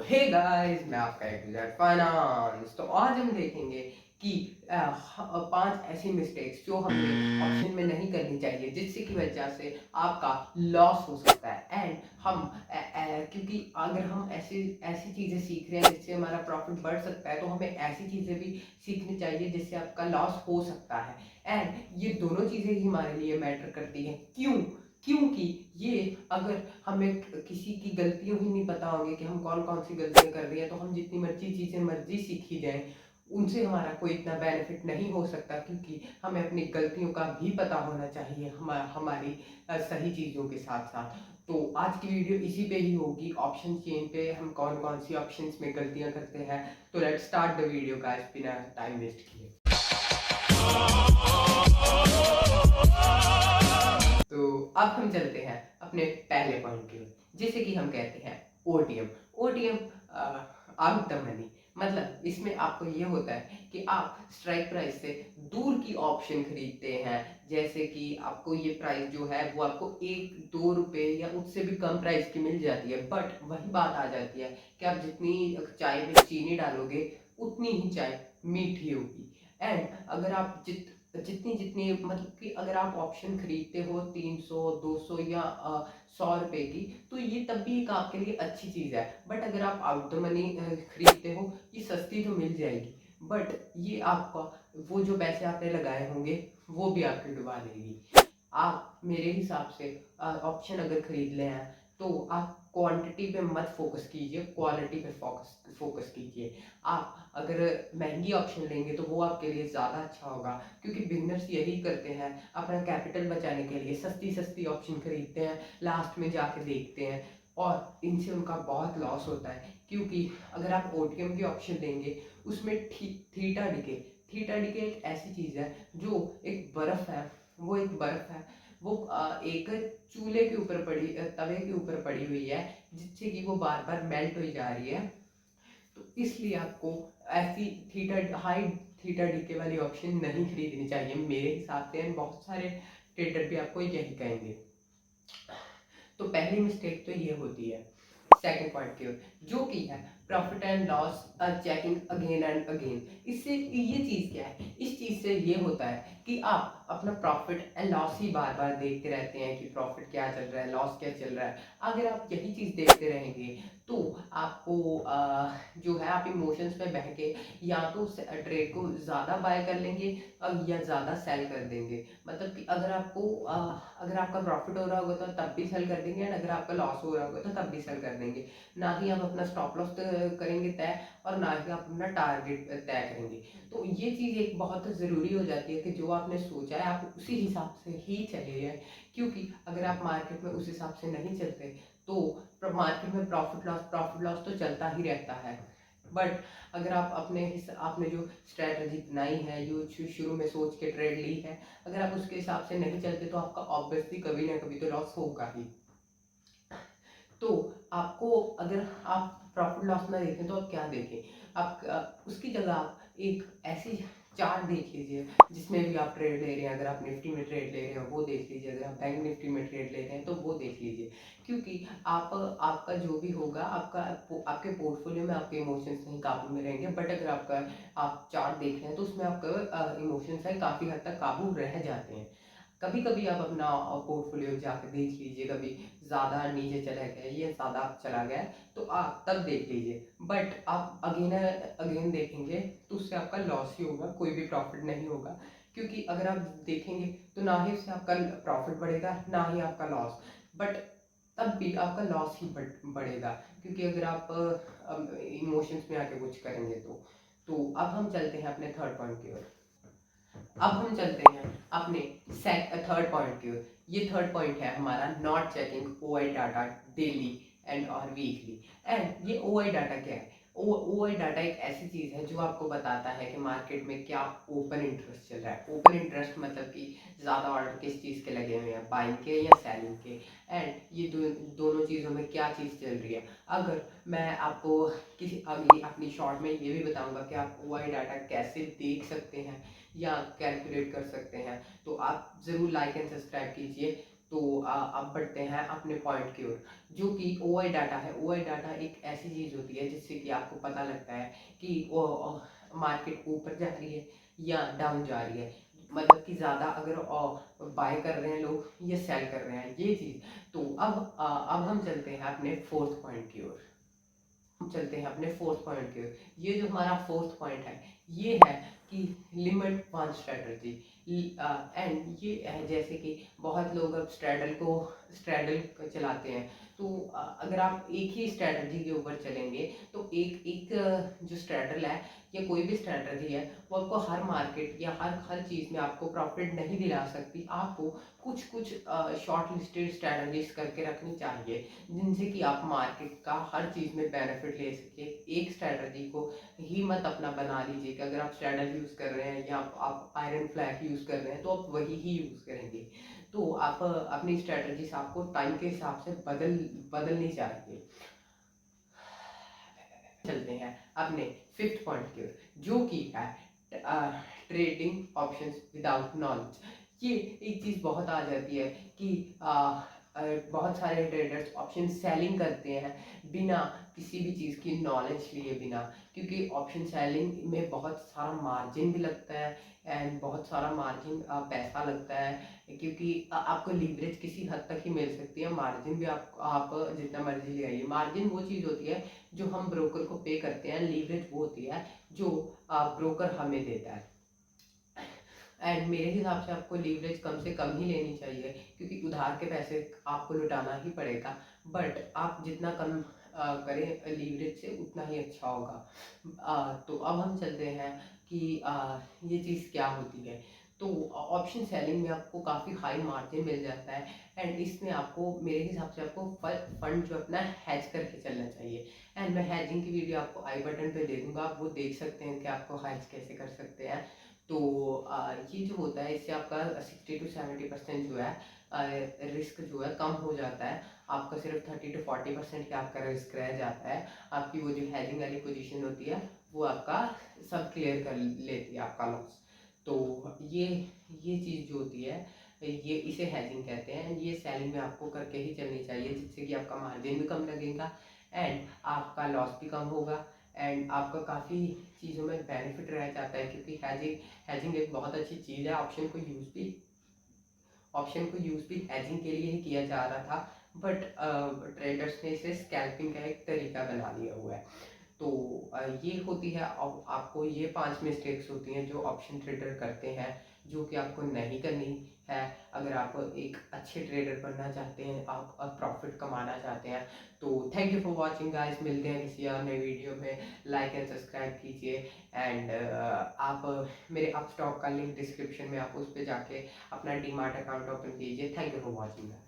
Hey guys, मैं आपका एक फाइनेंस। तो आज हम देखेंगे कि 5 ऐसी मिस्टेक्स जो हमें ऑप्शन में नहीं करनी चाहिए, जिससे की वजह से आपका लॉस हो सकता है। एंड हम क्योंकि अगर हम ऐसी ऐसी चीज़ें सीख रहे हैं जिससे हमारा प्रॉफिट बढ़ सकता है, तो हमें ऐसी चीज़ें भी सीखनी चाहिए जिससे आपका लॉस हो सकता है। एंड ये दोनों चीज़ें ही हमारे लिए मैटर करती हैं। क्यों? क्योंकि ये अगर हमें किसी की गलतियों ही नहीं पता होंगे कि हम कौन कौन सी गलतियां कर रही हैं, तो हम जितनी मर्जी चीज़ें मर्जी सीखी जाएं, उनसे हमारा कोई इतना बेनिफिट नहीं हो सकता। क्योंकि हमें अपनी गलतियों का भी पता होना चाहिए हमारी सही चीज़ों के साथ साथ। तो आज की वीडियो इसी पे ही होगी, ऑप्शन चेन पे हम कौन कौन सी ऑप्शंस में गलतियां करते हैं। तो let's start the video guys, बिना टाइम वेस्ट किए। तो अब हम चलते हैं अपने पहले पॉइंट की ओर, जिसे कि हम कहते हैं OTM. OTM out the money, मतलब इसमें आपको ये होता है कि आप स्ट्राइक प्राइस से दूर की ऑप्शन खरीदते हैं। जैसे कि आपको ये प्राइस जो है वो आपको 1-2 रुपए या उससे भी कम प्राइस की मिल जाती है, बट वही बात आ जाती है कि आप जितनी चाय में चीनी डालोगे उतनी ही चाय मीठी होगी। एंड अगर आप जितनी जितनी मतलब कि अगर आप ऑप्शन खरीदते हो 300 200 या 100 रुपए की, तो ये तब भी एक आपके लिए अच्छी चीज़ है। बट अगर आप आउट द मनी खरीदते हो, ये सस्ती तो मिल जाएगी, बट ये आपका वो जो पैसे आपने लगाए होंगे वो भी आपके डुबा देगी। आप मेरे हिसाब से ऑप्शन अगर खरीद ले हैं, तो आप क्वांटिटी पे मत फोकस कीजिए, क्वालिटी पे फोकस कीजिए। आप अगर महंगी ऑप्शन लेंगे तो वो आपके लिए ज़्यादा अच्छा होगा, क्योंकि बिगनर्स यही करते हैं, अपना कैपिटल बचाने के लिए सस्ती सस्ती ऑप्शन खरीदते हैं, लास्ट में जाके देखते हैं और इनसे उनका बहुत लॉस होता है। क्योंकि अगर आप ओटीएम की ऑप्शन लेंगे, उसमें थीटा डिके एक ऐसी चीज़ है जो एक बर्फ़ है। वो एक बर्फ़ है, वो एक चूल्हे के ऊपर तवे के ऊपर पड़ी हुई है, जिससे कि वो बार बार मेल्ट हो जा रही है। तो इसलिए आपको ऐसी हाई थीटा डीके वाली ऑप्शन नहीं खरीदनी चाहिए मेरे हिसाब से। एंड बहुत सारे ट्रेडर भी आपको यही कहेंगे। तो पहली मिस्टेक तो ये होती है। सेकंड पॉइंट की ओर, जो कि है profit and loss checking again and again. इससे ये चीज़ क्या है, इस चीज़ से ये होता है कि आप अपना प्रॉफिट एंड लॉस ही बार बार देखते रहते हैं कि प्रॉफिट क्या चल रहा है, लॉस क्या चल रहा है। अगर आप यही चीज़ देखते रहेंगे तो आपको जो है आप इमोशंस में बह के या तो ट्रेड को ज़्यादा बाय कर लेंगे या ज़्यादा सेल कर देंगे। मतलब कि अगर आपका प्रॉफिट हो रहा होगा तो तब भी सेल कर देंगे, एंड अगर आपका लॉस हो रहा होगा तो तब भी सेल कर देंगे। ना ही आप अपना स्टॉप लॉस करेंगे तय, और ना ही आप अपना टारगेट तय करेंगे। तो ये चीज़ एक बहुत ज़रूरी हो जाती है कि जो आपने सोचा है आप उसी हिसाब से ही चले जाए। क्योंकि अगर आप मार्केट में उस हिसाब से नहीं चलते, तो मार्केट में प्रॉफिट लॉस तो चलता ही रहता है। बट अगर आप आपने जो स्ट्रैटेजी बनाई है, जो शुरू में सोच के ट्रेड ली है, अगर आप उसके हिसाब से नहीं चलते तो आपका ऑब्वियसली कभी ना कभी तो लॉस होगा ही। तो आपको, अगर आप प्रॉफिट लॉस ना देखें तो आप क्या देखें, आप उसकी जगह आप एक ऐसी चार्ट देख लीजिए जिसमें भी आप ट्रेड ले रहे हैं। अगर आप निफ्टी में ट्रेड ले रहे हैं वो देख लीजिए, अगर आप बैंक निफ्टी में ट्रेड ले रहे हैं तो वो देख लीजिए। क्योंकि आपका जो भी होगा, आपके पोर्टफोलियो में आपके इमोशंस नहीं काबू में रहेंगे। बट अगर आप चार्ट देख रहे हैं तो उसमें आपका इमोशंस है काफ़ी हद तक काबू रह जाते हैं। कभी कभी आप अपना पोर्टफोलियो जाकर देख लीजिए, कभी ज़्यादा नीचे चला गया या ज़्यादा चला गया, तो आप तब देख लीजिए। बट आप अगेन अगेन देखेंगे तो उससे आपका लॉस ही होगा, कोई भी प्रॉफिट नहीं होगा। क्योंकि अगर आप देखेंगे तो ना ही उससे आपका प्रॉफिट बढ़ेगा, ना ही आपका लॉस। बट तब भी आपका लॉस ही बढ़ेगा, क्योंकि अगर आप इमोशंस में आके कुछ करेंगे तो अब हम चलते हैं अपने थर्ड पॉइंट की ओर। अब हम चलते हैं अपने थर्ड पॉइंट की ओर। ये थर्ड पॉइंट है हमारा, not checking OI data daily and और वीकली। एंड ये ओआई डाटा क्या है? ओआई डाटा एक ऐसी चीज़ है जो आपको बताता है कि मार्केट में क्या ओपन इंटरेस्ट चल रहा है। ओपन इंटरेस्ट मतलब कि ज़्यादा ऑर्डर किस चीज़ के लगे हुए हैं, बाइंग के या सेलिंग के। एंड ये दोनों चीज़ों में क्या चीज़ चल रही है। अगर मैं आपको अपनी शॉर्ट में ये भी बताऊंगा कि आप ओआई डाटा कैसे देख सकते हैं या कैलकुलेट कर सकते हैं, तो आप ज़रूर लाइक एंड सब्सक्राइब कीजिए। तो अब बढ़ते हैं अपने पॉइंट की ओर, जो कि OI डाटा है। OI डाटा एक ऐसी चीज़ होती है जिससे कि आपको पता लगता है कि मार्केट ऊपर जा रही है या डाउन जा रही है, मतलब कि ज़्यादा अगर बाय कर रहे हैं लोग या सेल कर रहे हैं, ये चीज़। तो अब हम चलते हैं अपने फोर्थ पॉइंट की ओर। हम चलते हैं अपने फोर्थ पॉइंट की ओर। ये जो हमारा फोर्थ पॉइंट है, ये है कि लिमिट वन स्ट्रेटजी। एंड ये है जैसे कि बहुत लोग अब स्ट्रैडल चलाते हैं, तो अगर आप एक ही स्ट्रैटजी के ऊपर चलेंगे तो एक एक जो स्ट्रैडल है या कोई भी स्ट्रैटजी है, वो आपको हर मार्केट या हर चीज़ में आपको प्रॉफिट नहीं दिला सकती। आपको कुछ कुछ शॉर्ट लिस्टेड स्ट्रैटजीज करके रखनी चाहिए, जिनसे कि आप मार्केट का हर चीज़ में बेनिफिट ले सके। एक स्ट्रैटजी को ही मत अपना बना लीजिए कि अगर आप स्ट्रैडल यूज़ कर रहे हैं या आप आयरन फ्लैग यूज़ कर रहे हैं तो आप वही ही यूज़ करेंगे। तो आप अपनी स्ट्रैटजीज आपको टाइम के हिसाब से बदलनी चाहिए। चलते हैं अपने फिफ्थ पॉइंट की ओर, जो कि है ट्रेडिंग ऑप्शंस विदाउट नॉलेज। ये एक चीज़ बहुत आ जाती है कि बहुत सारे ट्रेडर्स ऑप्शन सेलिंग करते हैं बिना किसी भी चीज़ की नॉलेज लिए बिना, क्योंकि ऑप्शन सेलिंग में बहुत सारा मार्जिन भी लगता है एंड बहुत सारा मार्जिन पैसा लगता है, क्योंकि आपको लीवरेज किसी हद तक ही मिल सकती है। मार्जिन भी आप जितना मर्जी ले आइए। मार्जिन वो चीज़ होती है जो हम ब्रोकर को पे करते हैं, लीवरेज वो होती है जो ब्रोकर हमें देता है। एंड मेरे हिसाब से आपको लीवरेज कम से कम ही लेनी चाहिए, क्योंकि उधार के पैसे आपको लुटाना ही पड़ेगा। बट आप जितना कम करें लीवरेज से, उतना ही अच्छा होगा। तो अब हम चलते हैं कि ये चीज़ क्या होती है। तो ऑप्शन सेलिंग में आपको काफ़ी हाई मार्जिन मिल जाता है एंड इसमें आपको मेरे हिसाब से आपको फंड जो अपना हैज करके चलना चाहिए। एंड मैं हैजिंग की वीडियो आपको आई बटन पे दे दूंगा, आप वो देख सकते हैं कि आपको हैज कैसे कर सकते हैं। तो ये जो होता है, इससे आपका 60 to 70% जो है रिस्क जो है कम हो जाता है। आपका सिर्फ 30 to 40% का आपका रिस्क रह जाता है। आपकी वो जो हैजिंग वाली पोजीशन होती है वो आपका सब क्लियर कर लेती है आपका लॉस। तो ये चीज़ जो होती है, ये इसे हैजिंग कहते हैं। ये सेलिंग में आपको करके ही चलनी चाहिए, जिससे कि आपका मार्जिन भी कम लगेगा एंड आपका लॉस भी कम होगा एंड आपका काफ़ी चीज़ों में बेनिफिट रह जाता है, क्योंकि हैजिंग एक बहुत अच्छी चीज़ है। ऑप्शन को यूज़ भी हैजिंग के लिए ही किया जा रहा था, बट ट्रेडर्स ने इसे स्कैल्पिंग का एक तरीका बना लिया हुआ है। तो ये होती है। अब आपको ये 5 मिस्टेक्स होती हैं जो ऑप्शन ट्रेडर करते हैं, जो कि आपको नहीं करनी है। अगर आप एक अच्छे ट्रेडर बनना चाहते हैं, आप प्रॉफिट कमाना चाहते हैं। तो thank you for watching guys, मिलते हैं किसी और नई वीडियो में। लाइक एंड सब्सक्राइब कीजिए एंड आप मेरे अपस्टॉक का लिंक डिस्क्रिप्शन में, आप उस पर जाके अपना डीमार्ट अकाउंट ओपन कीजिए। Thank you for watching guys.